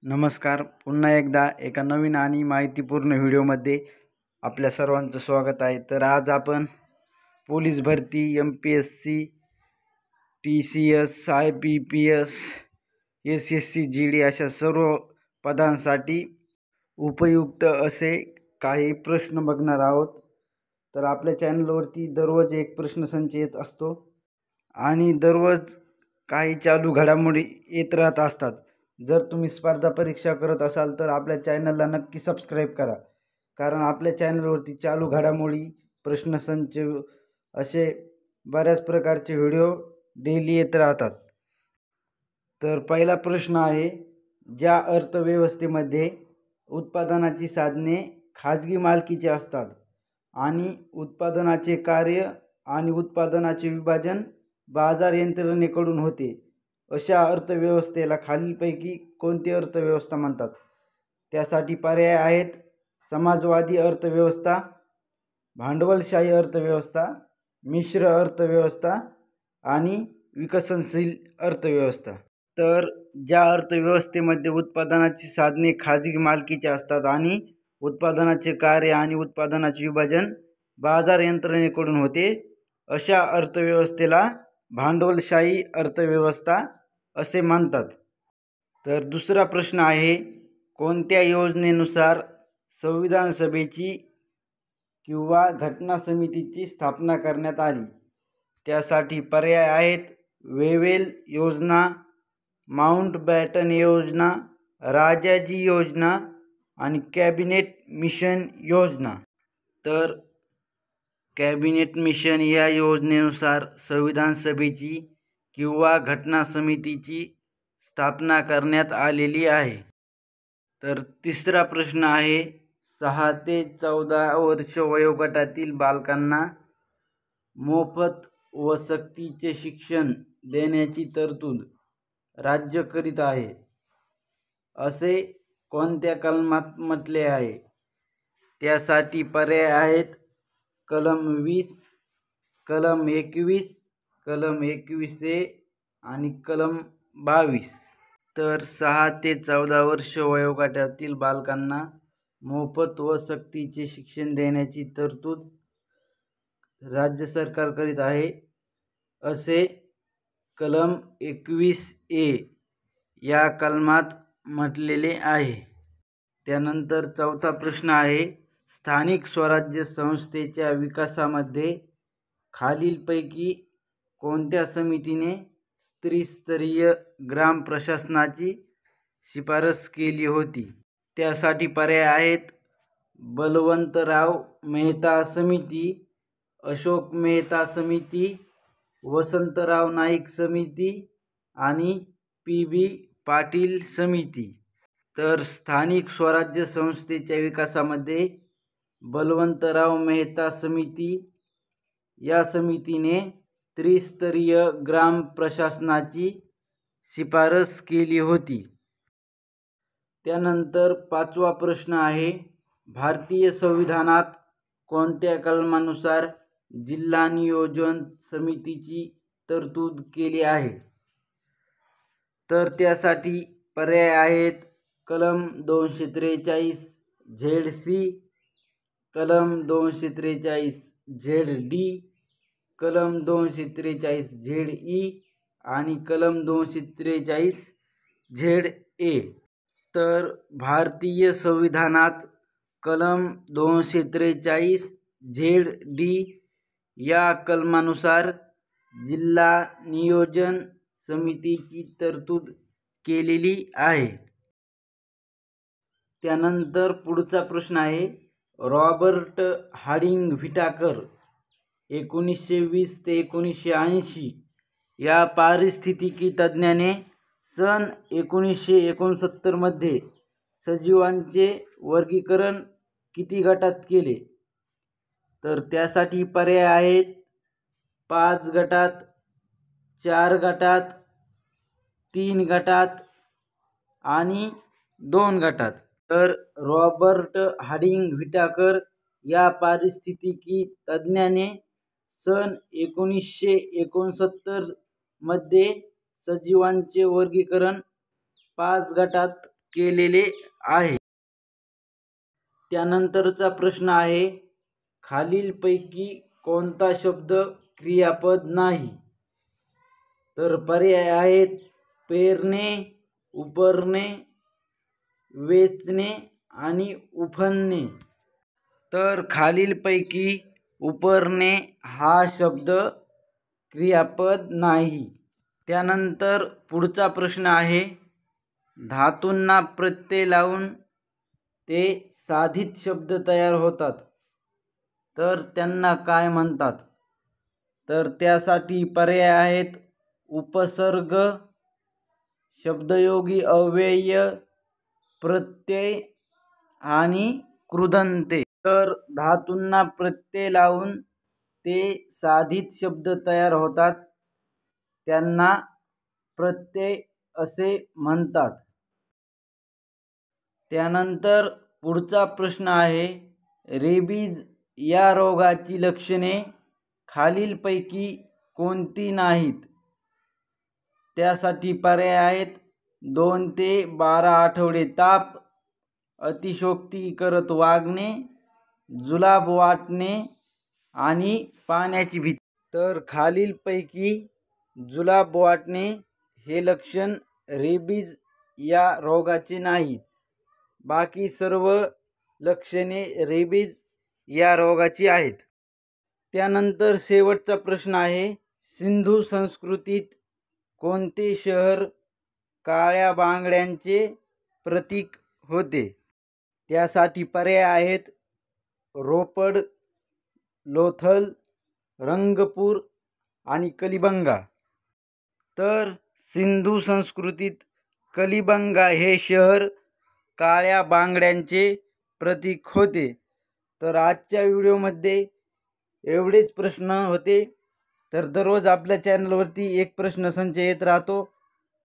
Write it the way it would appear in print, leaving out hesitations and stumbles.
नमस्कार. पुन्हा एकदा एका नवीन आणि माहितीपूर्ण व्हिडिओमध्ये आपल्या सर्वांचं स्वागत आहे. तर आज आपण पोलीस भरती, MPSC, TCS, IPPS, SSC, GD अशा सर्व पदांसाठी उपयुक्त असे काही प्रश्न बघणार आहोत. तर आपल्या चॅनलवरती दररोज एक प्रश्नसंच येत असतो आणि दररोज काही चालू घडामोडी येत राहत असतात. जर तुम्ही स्पर्धा परीक्षा करत असाल तर आपल्या चॅनलला नक्की सबस्क्राईब करा, कारण आपल्या चॅनलवरती चालू घडामोडी, प्रश्नसंच असे बऱ्याच प्रकारचे व्हिडिओ डेली येत राहतात. तर पहिला प्रश्न आहे, ज्या अर्थव्यवस्थेमध्ये उत्पादनाची साधने खाजगी मालकीचे असतात आणि उत्पादनाचे कार्य आणि उत्पादनाचे विभाजन बाजार यंत्रणेकडून होते, अशा अर्थव्यवस्थेला खालीलपैकी कोणती अर्थव्यवस्था म्हणतात? त्यासाठी पर्याय आहेत: समाजवादी अर्थव्यवस्था, भांडवलशाही अर्थव्यवस्था, मिश्र अर्थव्यवस्था आणि विकसनशील अर्थव्यवस्था. तर ज्या अर्थव्यवस्थेमध्ये उत्पादनाची साधने खाजगी मालकीचे असतात आणि उत्पादनाचे कार्य आणि उत्पादनाचे विभाजन बाजार यंत्रणेकडून होते, अशा अर्थव्यवस्थेला भांडवलशाही अर्थव्यवस्था असे म्हणतात. तर दुसरा प्रश्न आहे, कोणत्या योजनेनुसार संविधान सभेची किंवा घटना समितीची स्थापना करण्यात आली? त्यासाठी पर्याय आहेत: वेव्हेल योजना, माउंटबॅटन योजना, राजाजी योजना आणि कॅबिनेट मिशन योजना. तर कॅबिनेट मिशन या योजनेनुसार संविधान सभेची किंवा घटना समितीची स्थापना करण्यात आलेली आहे. तर तिसरा प्रश्न आहे, 6 ते 14 वर्ष वयोगटातील बालकांना मोफत व सक्तीचे शिक्षण देण्याची तरतूद राज्य करीत आहे, असे कोणत्या कलमात म्हटले आहे? त्यासाठी पर्याय आहेत: कलम 20, कलम 21, कलम 21A आणि कलम 22. तर 6 ते 14 वर्ष वयोगटातील बालकांना मोफत व सक्तीचे शिक्षण देण्याची तरतूद राज्य सरकार करीत आहे, असे कलम 21A या कलमात म्हटलेले आहे. त्यानंतर चौथा प्रश्न आहे, स्थानिक स्वराज्य संस्थेच्या विकासामध्ये खालीलपैकी कोणत्या समितीने त्रिस्तरीय ग्राम प्रशासनाची शिफारस केली होती? त्यासाठी पर्याय आहेत: बलवंतराव मेहता समिती, अशोक मेहता समिती, वसंतराव नाईक समिती आणि PB पाटील समिती. तर स्थानिक स्वराज्य संस्थेच्या विकासामध्ये बलवंतराव मेहता समिती या समितीने त्रिस्तरीय ग्राम प्रशासनाची शिफारस केली होती. त्यानंतर पाचवा प्रश्न आहे, भारतीय संविधानात कोणत्या कलमानुसार जिल्हा नियोजन समितीची तरतूद केली आहे? तर त्यासाठी पर्याय आहेत: कलम 243 ZC, कलम 243 ZD, कलम 243 ZE आणि कलम 243 ZA. तर भारतीय संविधानात कलम 243 ZD या कलमानुसार जिल्हा नियोजन समितीची तरतूद केलेली आहे. त्यानंतर पुढचा प्रश्न आहे, रॉबर्ट हार्डिंग व्हिटाकर 1920 ते 1980 या पारिस्थितिकी तज्ज्ञाने सन 1969 मध्ये सजीवांचे वर्गीकरण किती गटात केले? तर त्यासाठी पर्याय आहेत: 5 गटात, 4 गटात, 3 गटात आणि 2 गटात. तर रॉबर्ट हार्डिंग व्हिटाकर या पारिस्थितिकी तज्ज्ञाने सन 1969 मध्ये सजीवांचे वर्गीकरण 5 गटात केलेले आहे. त्यानंतरचा प्रश्न आहे, खालीलपैकी कोणता शब्द क्रियापद नाही? तर पर्याय आहेत पेरणे, उपरणे, वेचणे आणि उफणणे. तर खालीलपैकी उपरणे हा शब्द क्रियापद नाही. त्यानंतर पुढचा प्रश्न आहे, धातूंना प्रत्यय लावून ते साधित शब्द तयार होतात, तर त्यांना काय म्हणतात? तर त्यासाठी पर्याय आहेत उपसर्ग, शब्दयोगी अव्यय, प्रत्यय आणि कृदंते. तर धातूंना प्रत्यय लावून ते साधित शब्द तयार होतात, त्यांना प्रत्यय असे म्हणतात. त्यानंतर पुढचा प्रश्न आहे, रेबीज या रोगाची लक्षणे खालीलपैकी कोणती नाहीत? त्यासाठी पर्याय आहेत 2 ते 12 आठवडे ताप, अतिशयोक्ती करत वागणे, जुलाब वाटणे आणि पाण्याची भीती. तर खालीलपैकी जुलाब वाटणे हे लक्षण रेबीज या रोगाचे नाहीत. बाकी सर्व लक्षणे रेबीज या रोगाची आहेत. त्यानंतर शेवटचा प्रश्न आहे, सिंधू संस्कृतीत कोणते शहर काळ्या बांगड्यांचे प्रतीक होते? त्यासाठी पर्याय आहेत रोपड, लोथल, रंगपूर आणि कलिबंगा. तर सिंधू संस्कृतीत कलिबंगा हे शहर काळ्या बांगड्यांचे प्रतीक होते. तर आजच्या व्हिडिओमध्ये एवढेच प्रश्न होते. तर दररोज आपल्या चॅनलवरती एक प्रश्नसंच येत राहतो.